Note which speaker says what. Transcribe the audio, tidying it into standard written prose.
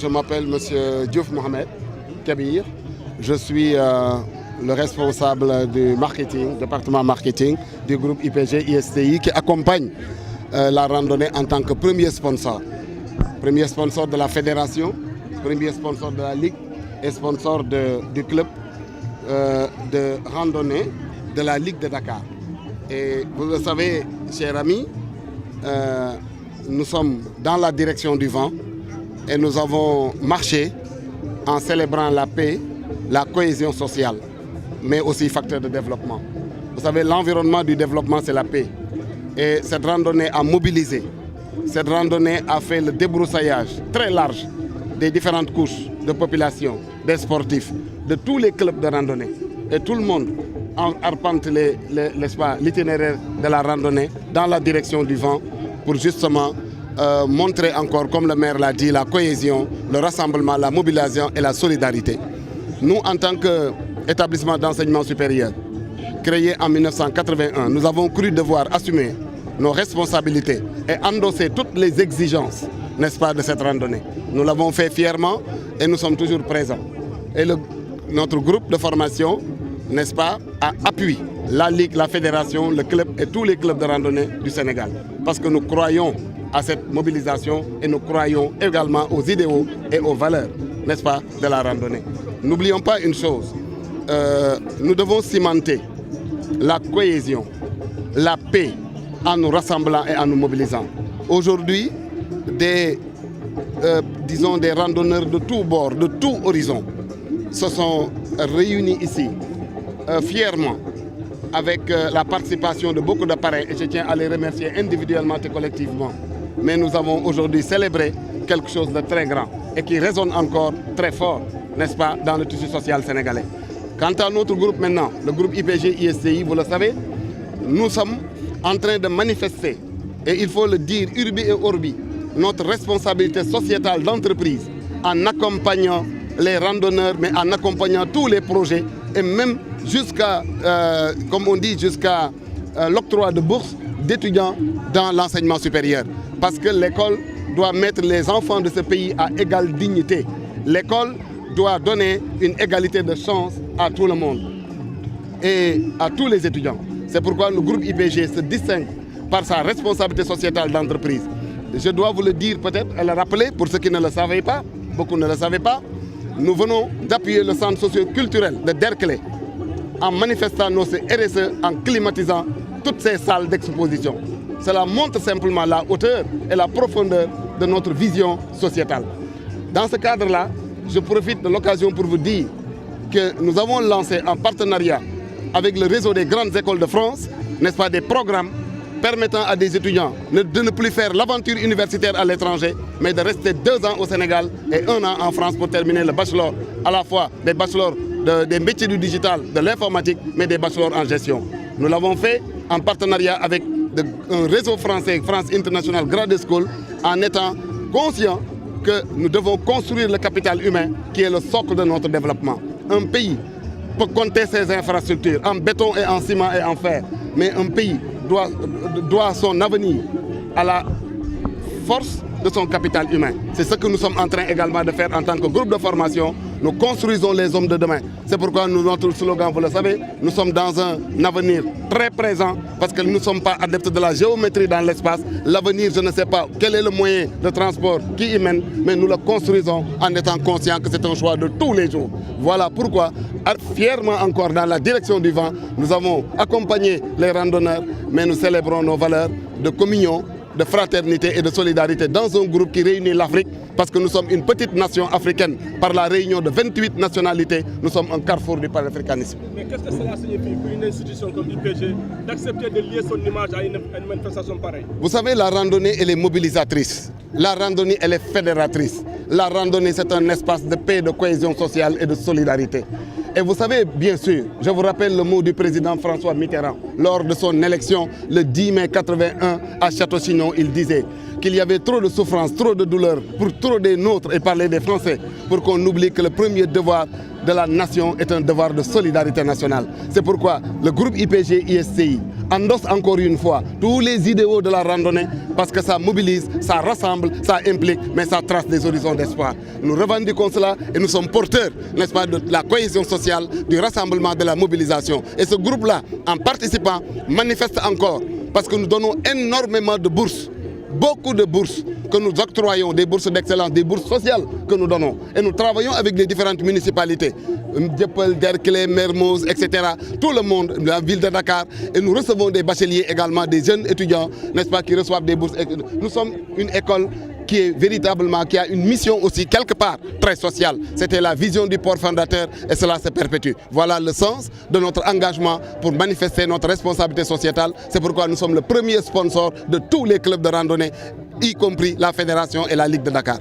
Speaker 1: m'appelle M. Diouf Mohamed Kabir. Je suis le responsable du marketing, département marketing du groupe IPG ISTI qui accompagne la randonnée en tant que premier sponsor. Premier sponsor de la fédération, premier sponsor de la ligue et sponsor du club de randonnée de la Ligue de Dakar. Et vous le savez, chers amis, nous sommes dans la direction du vent et nous avons marché en célébrant la paix, la cohésion sociale, mais aussi facteur de développement. Vous savez, l'environnement du développement, c'est la paix. Et cette randonnée a mobilisé, cette randonnée a fait le débroussaillage très large des différentes couches de population, des sportifs, de tous les clubs de randonnée. Et tout le monde arpente l'itinéraire de la randonnée dans la direction du vent pour justement montrer encore, comme le maire l'a dit, la cohésion, le rassemblement, la mobilisation et la solidarité. Nous, en tant qu'établissement d'enseignement supérieur, créé en 1981, nous avons cru devoir assumer nos responsabilités et endosser toutes les exigences, n'est-ce pas, de cette randonnée. Nous l'avons fait fièrement et nous sommes toujours présents. Et notre groupe de formation, n'est-ce pas, a appuyé la Ligue, la fédération, le club et tous les clubs de randonnée du Sénégal. Parce que nous croyons à cette mobilisation et nous croyons également aux idéaux et aux valeurs, n'est-ce pas, de la randonnée. N'oublions pas une chose, nous devons cimenter la cohésion, la paix en nous rassemblant et en nous mobilisant. Aujourd'hui, disons des randonneurs de tous bords, de tout horizon, se sont réunis ici fièrement avec la participation de beaucoup d'appareils et je tiens à les remercier individuellement et collectivement. Mais nous avons aujourd'hui célébré quelque chose de très grand et qui résonne encore très fort, n'est-ce pas, dans le tissu social sénégalais. Quant à notre groupe maintenant, le groupe IPG ISTI, vous le savez, nous sommes en train de manifester, et il faut le dire, urbi et orbi, notre responsabilité sociétale d'entreprise en accompagnant les randonneurs, mais en accompagnant tous les projets et même jusqu'à, comme on dit, jusqu'à l'octroi de bourses d'étudiants dans l'enseignement supérieur. Parce que l'école doit mettre les enfants de ce pays à égale dignité. L'école doit donner une égalité de chance à tout le monde et à tous les étudiants. C'est pourquoi le groupe IPG se distingue par sa responsabilité sociétale d'entreprise. Je dois vous le dire peut-être et le rappeler pour ceux qui ne le savaient pas, beaucoup ne le savaient pas. Nous venons d'appuyer le centre socio-culturel de Derklé en manifestant nos RSE, en climatisant toutes ces salles d'exposition. Cela montre simplement la hauteur et la profondeur de notre vision sociétale. Dans ce cadre-là, je profite de l'occasion pour vous dire que nous avons lancé en partenariat avec le réseau des grandes écoles de France, n'est-ce pas, des programmes permettant à des étudiants de ne plus faire l'aventure universitaire à l'étranger, mais de rester 2 ans au Sénégal et 1 an en France pour terminer le bachelor, à la fois des bachelors des métiers du digital, de l'informatique, mais des bachelors en gestion. Nous l'avons fait en partenariat avec un réseau français, France International Graduate School, en étant conscient que nous devons construire le capital humain qui est le socle de notre développement. Un pays peut compter ses infrastructures en béton et en ciment et en fer, mais un pays doit son avenir à la force de son capital humain. C'est ce que nous sommes en train également de faire en tant que groupe de formation. Nous construisons les hommes de demain. C'est pourquoi notre slogan, vous le savez, nous sommes dans un avenir très présent parce que nous ne sommes pas adeptes de la géométrie dans l'espace. L'avenir, je ne sais pas quel est le moyen de transport qui y mène, mais nous le construisons en étant conscients que c'est un choix de tous les jours. Voilà pourquoi, fièrement encore dans la direction du vent, nous avons accompagné les randonneurs, mais nous célébrons nos valeurs de communion, de fraternité et de solidarité dans un groupe qui réunit l'Afrique parce que nous sommes une petite nation africaine par la réunion de 28 nationalités. Nous sommes un carrefour du panafricanisme.
Speaker 2: Mais qu'est-ce que cela signifie pour une institution comme l'IPG d'accepter de lier son image à une manifestation pareille?
Speaker 1: Vous savez, la randonnée, elle est mobilisatrice. La randonnée, elle est fédératrice. La randonnée, c'est un espace de paix, de cohésion sociale et de solidarité. Et vous savez, bien sûr, je vous rappelle le mot du président François Mitterrand. Lors de son élection, le 10 mai 81, à Château-Chinon, il disait qu'il y avait trop de souffrance, trop de douleur pour trop des nôtres, et parler des Français, pour qu'on oublie que le premier devoir de la nation est un devoir de solidarité nationale. C'est pourquoi le groupe IPG ISTI endosse encore une fois tous les idéaux de la randonnée parce que ça mobilise, ça rassemble, ça implique, mais ça trace des horizons d'espoir. Nous revendiquons cela et nous sommes porteurs, n'est-ce pas, de la cohésion sociale, du rassemblement, de la mobilisation. Et ce groupe-là, en participant, manifeste encore parce que nous donnons énormément de bourses. Beaucoup de bourses que nous octroyons, des bourses d'excellence, des bourses sociales que nous donnons. Et nous travaillons avec les différentes municipalités, Dieuppeul, Derklé, Mermoz, etc. Tout le monde, la ville de Dakar. Et nous recevons des bacheliers également, des jeunes étudiants, n'est-ce pas, qui reçoivent des bourses. Nous sommes une école qui est véritablement, qui a une mission aussi quelque part très sociale. C'était la vision du port fondateur et cela se perpétue. Voilà le sens de notre engagement pour manifester notre responsabilité sociétale. C'est pourquoi nous sommes le premier sponsor de tous les clubs de randonnée, y compris la Fédération et la Ligue de Dakar.